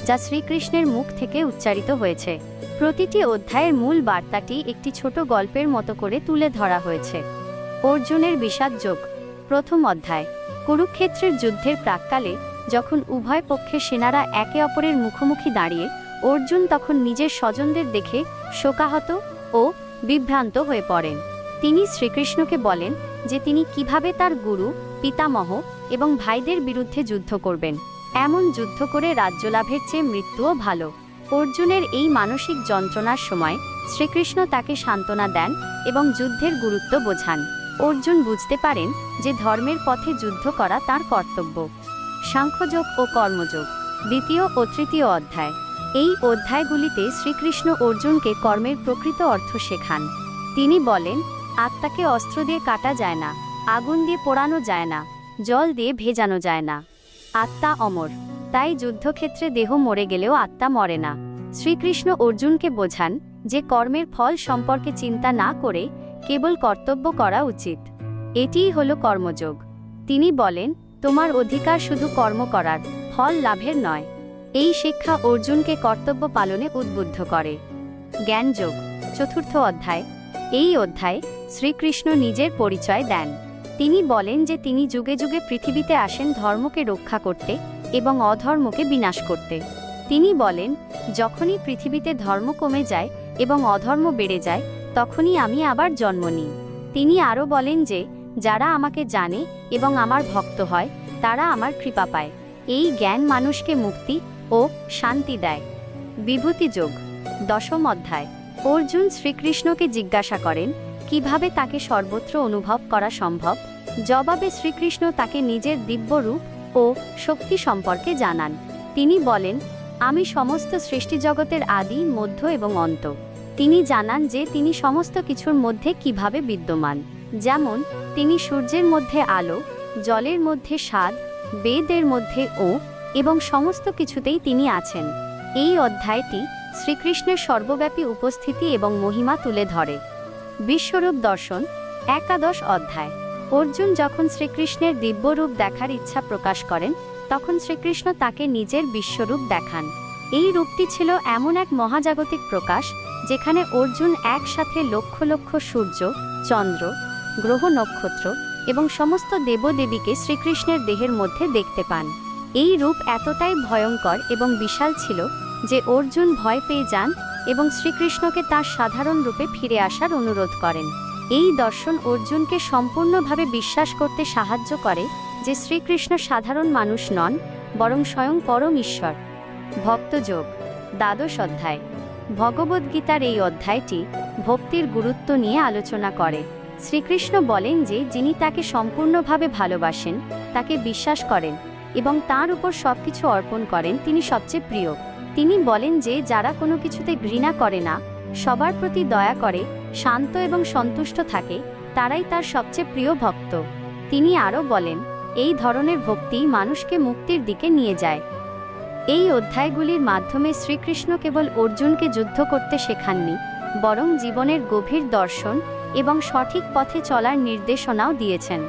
যা শ্রীকৃষ্ণের মুখ থেকে উচ্চারিত হয়েছে। প্রতিটি অধ্যায়ের মূল বার্তাটি একটি ছোট গল্পের মতো করে তুলে ধরা হয়েছে। অর্জুনের বিষাদযোগ। প্রথম অধ্যায়। কুরুক্ষেত্রের যুদ্ধের প্রাক্কালে যখন উভয় পক্ষের সেনারা একে অপরের মুখোমুখি দাঁড়িয়ে, অর্জুন তখন নিজের স্বজনদের দেখে শোকাহত ও বিভ্রান্ত হয়ে পড়েন। তিনি শ্রীকৃষ্ণকে বলেন যে তিনি কিভাবে তার গুরু, পিতামহ এবং ভাইদের বিরুদ্ধে যুদ্ধ করবেন। এমন যুদ্ধ করে রাজ্যলাভের চেয়ে মৃত্যুও ভালো। অর্জুনের এই মানসিক যন্ত্রণার সময় শ্রীকৃষ্ণ তাকে সান্ত্বনা দেন এবং যুদ্ধের গুরুত্ব বোঝান। অর্জুন বুঝতে পারেন যে ধর্মের পথে যুদ্ধ করা তার কর্তব্য। সাংখ্যযোগ ও কর্মযোগ। দ্বিতীয় ও তৃতীয় অধ্যায়। এই অধ্যায়গুলিতে শ্রীকৃষ্ণ অর্জুনকে কর্মের প্রকৃত অর্থ শেখান। তিনি বলেন, আত্মাকে অস্ত্র দিয়ে কাটা যায় না, আগুন দিয়ে পোড়ানো যায় না, জল দিয়ে ভেজানো যায় না। আত্মা অমর, তাই যুদ্ধক্ষেত্রে দেহ মরে গেলেও আত্মা মরে না। শ্রীকৃষ্ণ অর্জুনকে বোঝান যে কর্মের ফল সম্পর্কে চিন্তা না করে কেবল কর্তব্য করা উচিত। এটিই হলো কর্মযোগ। তিনি বলেন, তোমার অধিকার শুধু কর্ম করার, ফল লাভের নয়। এই শিক্ষা অর্জুনকে কর্তব্য পালনে উদ্বুদ্ধ করে। জ্ঞানযোগ। চতুর্থ অধ্যায়। এই অধ্যায়ে শ্রীকৃষ্ণ নিজের পরিচয় দেন। তিনি বলেন যে তিনি যুগে যুগে পৃথিবীতে আসেন ধর্মকে রক্ষা করতে এবং অধর্মকে বিনাশ করতে। তিনি বলেন, যখনই পৃথিবীতে ধর্ম কমে যায় এবং অধর্ম বেড়ে যায়, তখনই আমি আবার জন্ম নিই। তিনি আরও বলেন যে যারা আমাকে জানে এবং আমার ভক্ত হয় তারা আমার কৃপা পায়। এই জ্ঞান মানুষকে মুক্তি ও শান্তি দেয়। বিভূতিযোগ। দশম অধ্যায়। অর্জুন শ্রীকৃষ্ণকে জিজ্ঞাসা করেন কিভাবে তাকে সর্বত্র অনুভব করা সম্ভব। জবাবে শ্রীকৃষ্ণ তাকে নিজের দিব্য রূপ ও শক্তি সম্পর্কে জানান। তিনি বলেন, আমি সমস্ত সৃষ্টিজগতের আদি, মধ্য এবং অন্ত। তিনি জানান যে তিনি সমস্ত কিছুর মধ্যে কিভাবে বিদ্যমান। যেমন তিনি সূর্যের মধ্যে আলো, জলের মধ্যে স্বাদ, বেদের মধ্যে ও এবং সমস্ত কিছুতেই তিনি আছেন। এই অধ্যায়টি শ্রীকৃষ্ণের সর্বব্যাপী উপস্থিতি এবং মহিমা তুলে ধরে। বিশ্বরূপ দর্শন। একাদশ অধ্যায়। অর্জুন যখন শ্রীকৃষ্ণের দিব্যরূপ দেখার ইচ্ছা প্রকাশ করেন, তখন শ্রীকৃষ্ণ তাকে নিজের বিশ্বরূপ দেখান। এই রূপটি ছিল এমন এক মহাজাগতিক প্রকাশ যেখানে অর্জুন একসাথে লক্ষ লক্ষ সূর্য, চন্দ্র, গ্রহ, নক্ষত্র এবং সমস্ত দেবদেবীকে শ্রীকৃষ্ণের দেহের মধ্যে দেখতে পান। এই রূপ এতটাই ভয়ঙ্কর এবং বিশাল ছিল যে অর্জুন ভয় পেয়ে যান এবং শ্রীকৃষ্ণকে তার সাধারণ রূপে ফিরে আসার অনুরোধ করেন। এই দর্শন অর্জুনকে সম্পূর্ণভাবে বিশ্বাস করতে সাহায্য করে যে শ্রীকৃষ্ণ সাধারণ মানুষ নন, বরং স্বয়ং পরম ঈশ্বর। ভক্তযোগ। দ্বাদশ অধ্যায়। ভগবদ্গীতার এই অধ্যায়টি ভক্তির গুরুত্ব নিয়ে আলোচনা করে। শ্রীকৃষ্ণ বলেন যে যিনি তাকে সম্পূর্ণভাবে ভালোবাসেন, তাকে বিশ্বাস করেন এবং তাঁর উপর সবকিছু অর্পণ করেন, তিনি সবচেয়ে প্রিয়। তিনি বলেন যে যারা কোনো কিছুতে ঘৃণা করে না, সবার প্রতি দয়া করে, শান্ত এবং সন্তুষ্ট থাকে, তারাই তার সবচেয়ে প্রিয় ভক্ত। তিনি আরও বলেন, এই ধরনের ভক্তি মানুষকে মুক্তির দিকে নিয়ে যায়। এই অধ্যায়গুলির মাধ্যমে শ্রীকৃষ্ণ কেবল অর্জুনকে যুদ্ধ করতে শেখাননি, বরং জীবনের গভীর দর্শন এবং সঠিক পথে চলার নির্দেশনাও দিয়েছেন।